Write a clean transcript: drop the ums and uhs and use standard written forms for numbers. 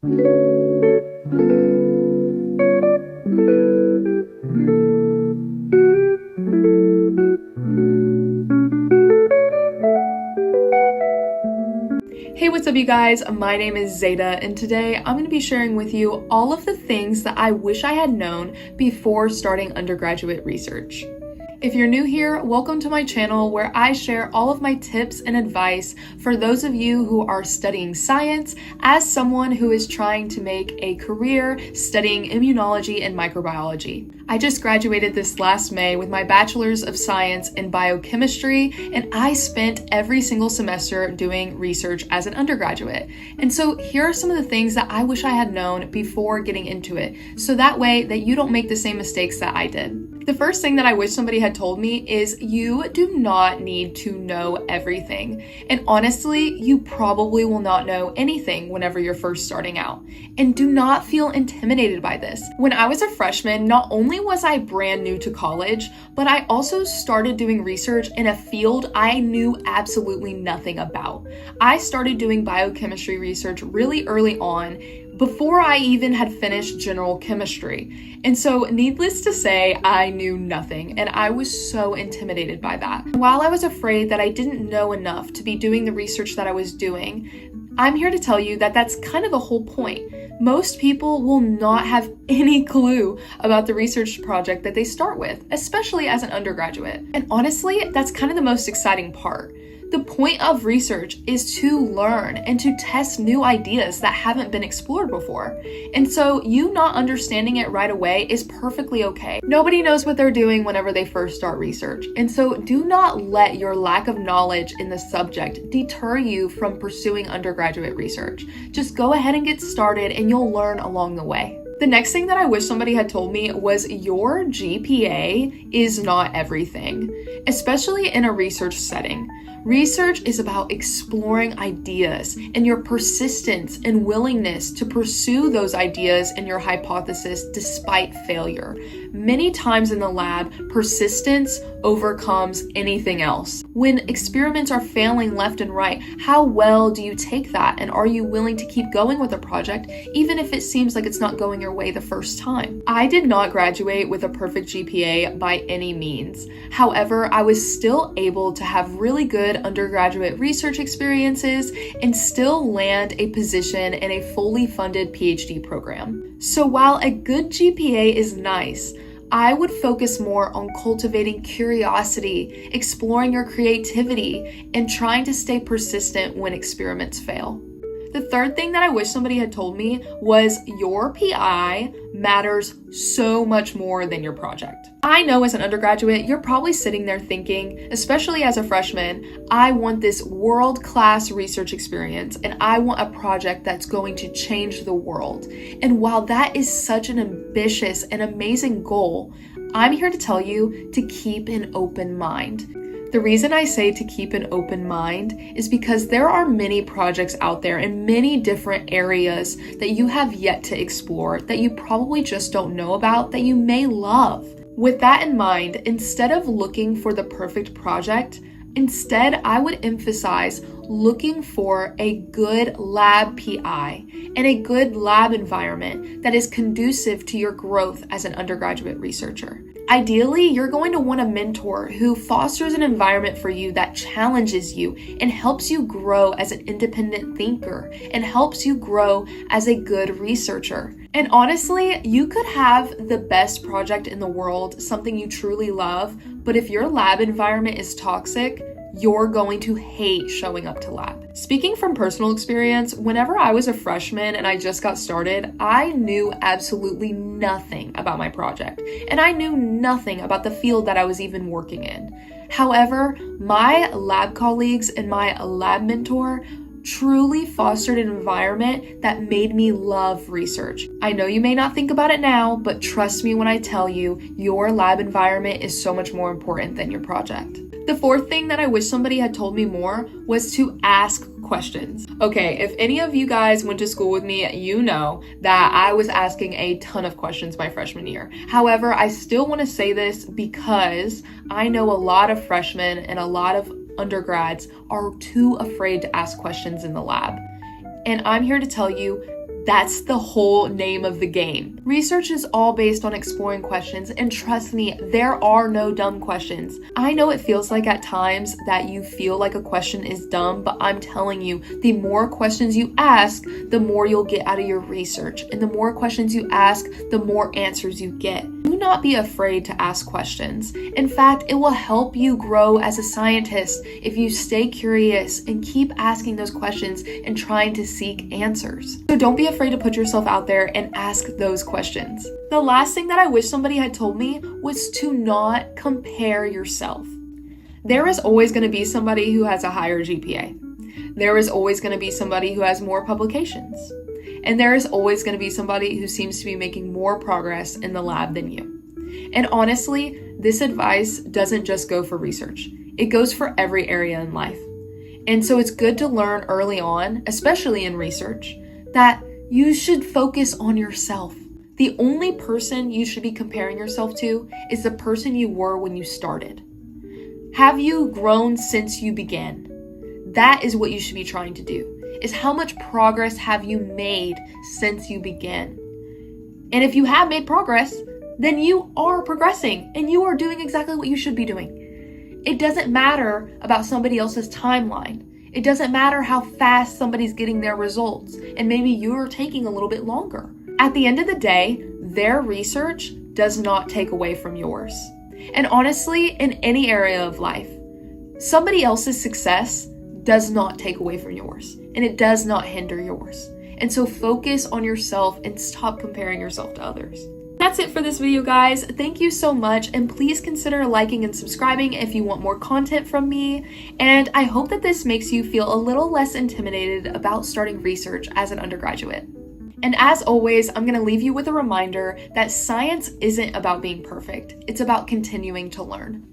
Hey, what's up you guys? My name is Zeta and today I'm going to be sharing with you all of the things that I wish I had known before starting undergraduate research. If you're new here, welcome to my channel where I share all of my tips and advice for those of you who are studying science as someone who is trying to make a career studying immunology and microbiology. I just graduated this last May with my Bachelor's of Science in Biochemistry, and I spent every single semester doing research as an undergraduate. And so here are some of the things that I wish I had known before getting into it, so that way that you don't make the same mistakes that I did. The first thing that I wish somebody had told me is you do not need to know everything. And honestly, you probably will not know anything whenever you're first starting out. And do not feel intimidated by this. When I was a freshman, not only was I brand new to college, but I also started doing research in a field I knew absolutely nothing about. I started doing biochemistry research really early on, before I even had finished general chemistry. And so needless to say, I knew nothing and I was so intimidated by that. While I was afraid that I didn't know enough to be doing the research that I was doing, I'm here to tell you that that's kind of the whole point. Most people will not have any clue about the research project that they start with, especially as an undergraduate. And honestly, that's kind of the most exciting part. The point of research is to learn and to test new ideas that haven't been explored before. And so you not understanding it right away is perfectly okay. Nobody knows what they're doing whenever they first start research. And so do not let your lack of knowledge in the subject deter you from pursuing undergraduate research. Just go ahead and get started and you'll learn along the way. The next thing that I wish somebody had told me was your GPA is not everything, especially in a research setting. Research is about exploring ideas and your persistence and willingness to pursue those ideas and your hypothesis despite failure. Many times in the lab, persistence overcomes anything else. When experiments are failing left and right, how well do you take that? And are you willing to keep going with a project, even if it seems like it's not going your way the first time? I did not graduate with a perfect GPA by any means. However, I was still able to have really good undergraduate research experiences and still land a position in a fully funded PhD program. So while a good GPA is nice, I would focus more on cultivating curiosity, exploring your creativity, and trying to stay persistent when experiments fail. The third thing that I wish somebody had told me was your PI matters so much more than your project. I know as an undergraduate, you're probably sitting there thinking, especially as a freshman, I want this world-class research experience and I want a project that's going to change the world. And while that is such an ambitious and amazing goal, I'm here to tell you to keep an open mind. The reason I say to keep an open mind is because there are many projects out there in many different areas that you have yet to explore, that you probably just don't know about, that you may love. With that in mind, instead of looking for the perfect project, instead I would emphasize looking for a good lab PI and a good lab environment that is conducive to your growth as an undergraduate researcher. Ideally, you're going to want a mentor who fosters an environment for you that challenges you and helps you grow as an independent thinker and helps you grow as a good researcher. And honestly, you could have the best project in the world, something you truly love, but if your lab environment is toxic, you're going to hate showing up to lab. Speaking from personal experience, whenever I was a freshman and I just got started, I knew absolutely nothing about my project, and I knew nothing about the field that I was even working in. However, my lab colleagues and my lab mentor truly fostered an environment that made me love research. I know you may not think about it now, but trust me when I tell you, your lab environment is so much more important than your project. The fourth thing that I wish somebody had told me more was to ask questions. Okay, if any of you guys went to school with me, you know that I was asking a ton of questions my freshman year. However, I still want to say this because I know a lot of freshmen and a lot of undergrads are too afraid to ask questions in the lab. And I'm here to tell you, That's the whole name of the game. Research is all based on exploring questions, and trust me, there are no dumb questions. I know it feels like at times that you feel like a question is dumb, but I'm telling you, the more questions you ask, the more you'll get out of your research. And the more questions you ask, the more answers you get. Do not be afraid to ask questions. In fact, it will help you grow as a scientist if you stay curious and keep asking those questions and trying to seek answers. So don't be afraid to put yourself out there and ask those questions. The last thing that I wish somebody had told me was to not compare yourself. There is always going to be somebody who has a higher GPA. There is always going to be somebody who has more publications. And there is always going to be somebody who seems to be making more progress in the lab than you. And honestly, this advice doesn't just go for research. It goes for every area in life. And so it's good to learn early on, especially in research, that you should focus on yourself. The only person you should be comparing yourself to is the person you were when you started. Have you grown since you began? That is what you should be trying to do, is how much progress have you made since you began? And if you have made progress, then you are progressing and you are doing exactly what you should be doing. It doesn't matter about somebody else's timeline. It doesn't matter how fast somebody's getting their results, and maybe you're taking a little bit longer. At the end of the day, their research does not take away from yours. And honestly, in any area of life, somebody else's success does not take away from yours, and it does not hinder yours. And so focus on yourself and stop comparing yourself to others. That's it for this video, guys. Thank you so much, and please consider liking and subscribing if you want more content from me. And I hope that this makes you feel a little less intimidated about starting research as an undergraduate. And as always, I'm going to leave you with a reminder that science isn't about being perfect. It's about continuing to learn.